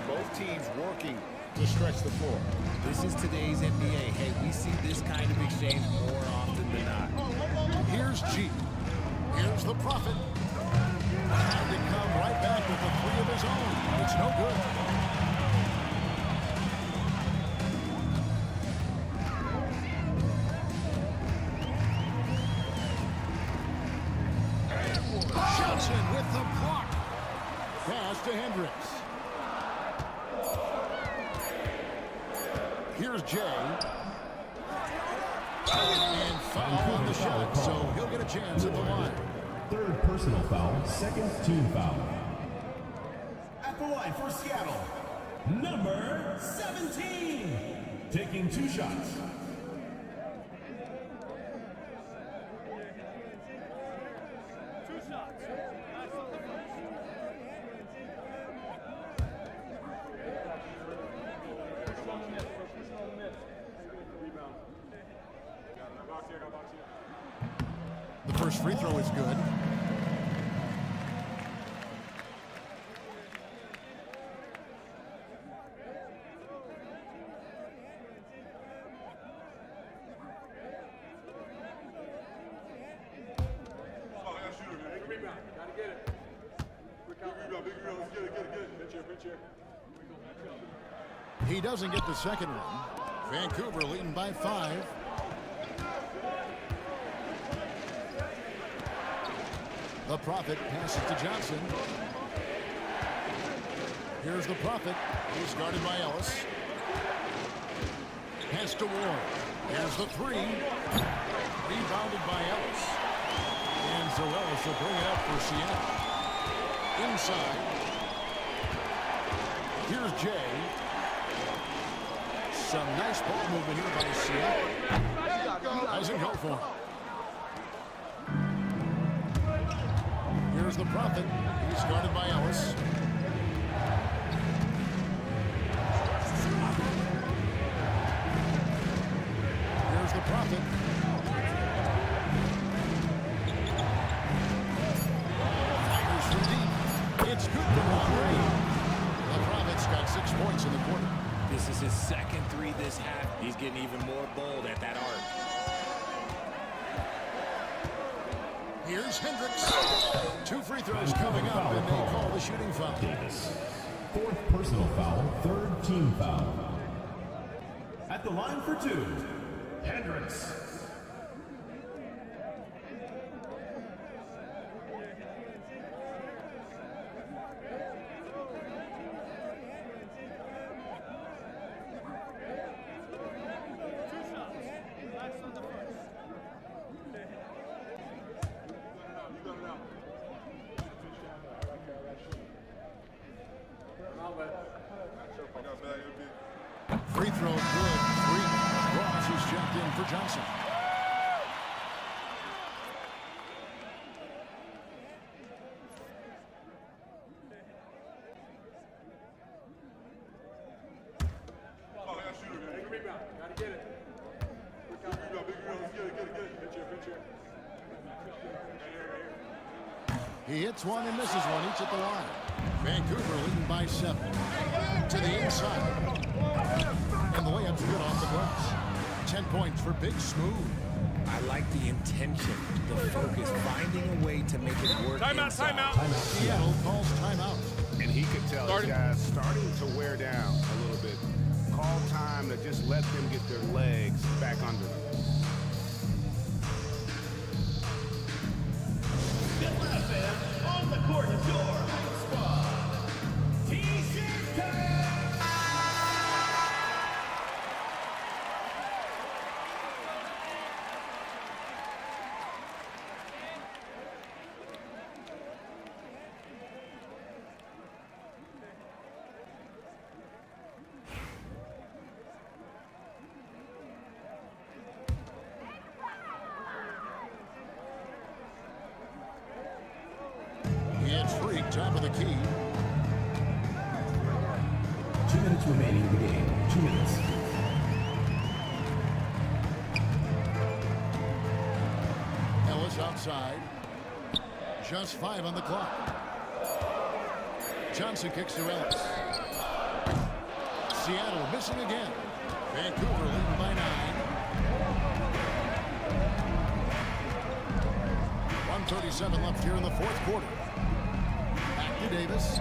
Both teams working to stretch the floor. This is today's NBA. Hey, we see this kind of exchange more often than not. Here's G. Here's the Prophet. Trying to come right back with a 3 of his own. It's no good. Johnson with the block. Pass to Hendricks. Here's Jay. And foul on the shot, so he'll get a chance at the line. 3rd personal foul, 2nd team foul. At the line for Seattle, number 17. Taking 2 shots. The first free throw is good. He doesn't get the second one. Vancouver leading by 5. The Prophet passes to Johnson. Here's the Prophet. He's guarded by Ellis. Pass to Ward. Here's the 3. Rebounded by Ellis. And Zoelis will bring it up for Seattle. Inside. Here's Jay. Some nice ball movement here by Seattle. Doesn't go for him. Here's the Prophet. He's guarded by Ellis. Here's the Prophet. Fires from deep. It's good for Andre. The Prophet's got 6 points in the quarter. This is his 2nd 3 this half. He's getting even more bold at that arc. Here's Hendricks. 2 free throws coming up, and they call the shooting foul. Davis. 4th personal foul, 3rd team foul. At the line for 2, Hendricks. Free throw good. 3. Ross has jumped in for Johnson. He hits one and misses one, each at the line. Vancouver leading by 7. To the inside. And the layup's good off the glass. 10 points for Big Smooth. I like the intention, the focus, finding a way to make it work. Timeout. Seattle calls timeout. And he could tell his guys starting to wear down a little bit. Call time to just let them get their legs back under them. On the court is your high squad. T-shirt time! It's free, top of the key. 2 minutes remaining in the game. 2 minutes. outside. Just 5 on the clock. Johnson kicks to Ellis. Seattle missing again. Vancouver leading by 9. 1:37 left here in the fourth quarter. Back to Davis.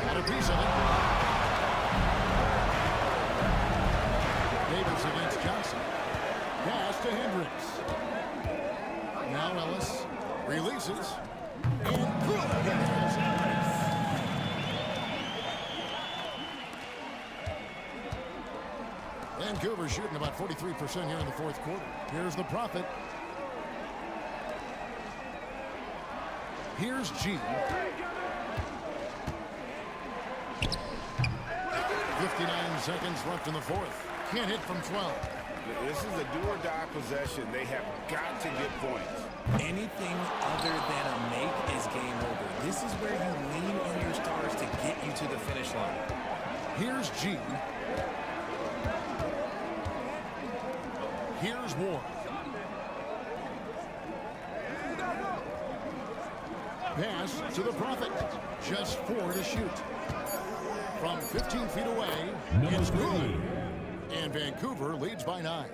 Got a piece of it. Davis against Johnson. Pass to Hendricks. Now Ellis releases. And good. Vancouver shooting about 43% here in the fourth quarter. Here's the Prophet. Here's G. 59 seconds left in the fourth. Can't hit from 12. This is a do-or-die possession. They have got to get points. Anything other than a make is game over. This is where you lean on your stars to get you to the finish line. Here's G. Here's Ward. Pass to the Prophet. Just 4 to shoot. From 15 feet away, it's good. And Vancouver leads by 9.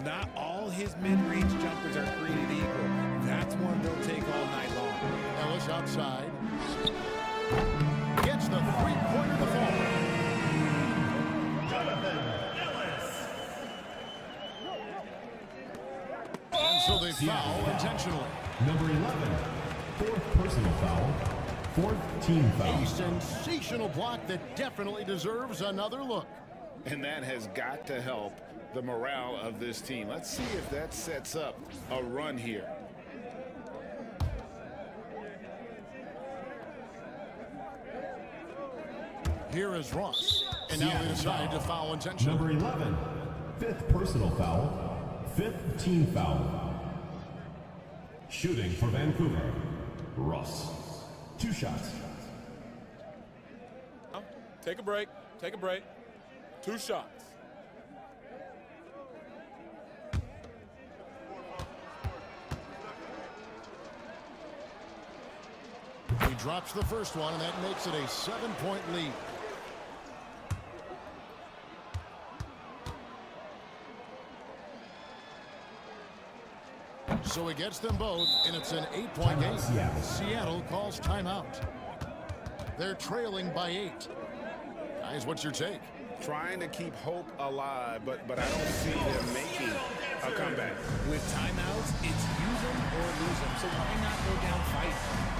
Not all his mid-range jumpers are created equal. That's one they'll take all night long. Ellis outside. Gets the three-pointer to fall. And so they foul intentionally. Number 11, fourth personal foul, fourth team foul. A sensational block that definitely deserves another look. And that has got to help the morale of this team. Let's see if that sets up a run here. Here is Ross. And now they decide to foul intentionally. Number 11, fifth personal foul, fifth team foul. Shooting for Vancouver, Ross. 2 shots. Take a break. Take a break. 2 shots. He drops the first one, and that makes it a 7-point lead. So he gets them both, and it's an 8-point game. Seattle calls timeout. They're trailing by 8. Guys, what's your take? Trying to keep hope alive, but I don't see them making a comeback. With timeouts, it's use them or lose them. So why not go down fighting?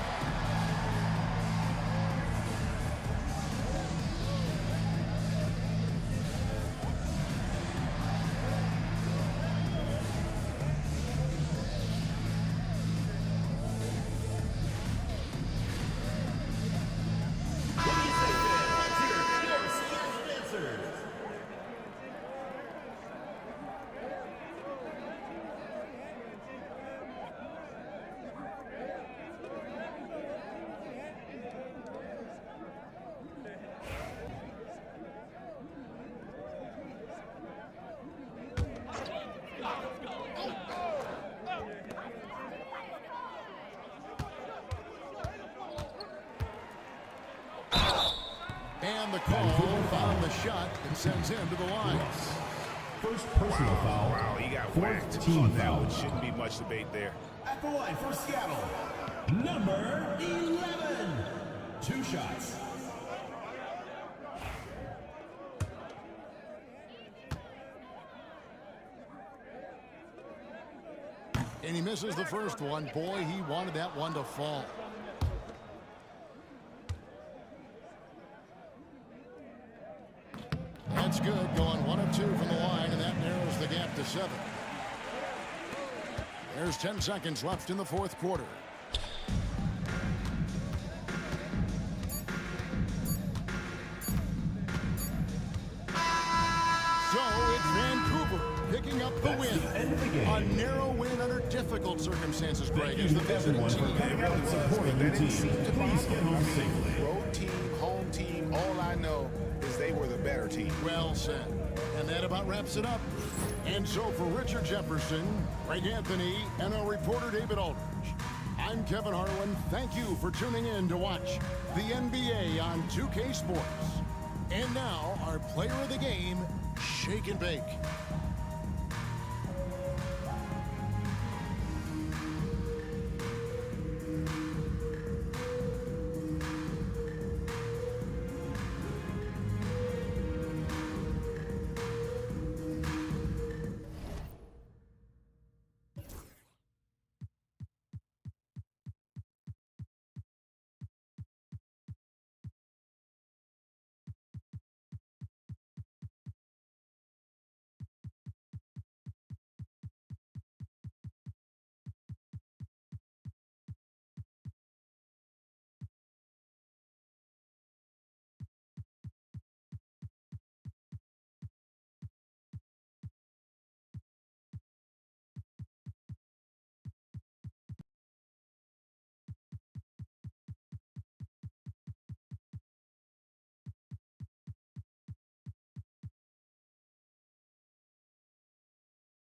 And the call on the shot and sends him to the line. First personal foul. Wow, he got fourth whacked team on that foul. one. Shouldn't be much debate there. At the line for Seattle, number 11. 2 shots. And he misses the first one. Boy, he wanted that one to fall. That's good, going 1 of 2 from the line, and that narrows the gap to 7. There's 10 seconds left in the fourth quarter. So it's Vancouver picking up the win. A narrow win under difficult circumstances, Greg, as the visiting team. Supporting your team. Please get home safely. Road team, home team, all I know is they were the better team. Well said. And that about wraps it up. And so for Richard Jefferson, Greg Anthony, and our reporter David Aldridge, I'm Kevin Harlan. Thank you for tuning in to watch the NBA on 2K Sports. And now, our player of the game, Shake and Bake.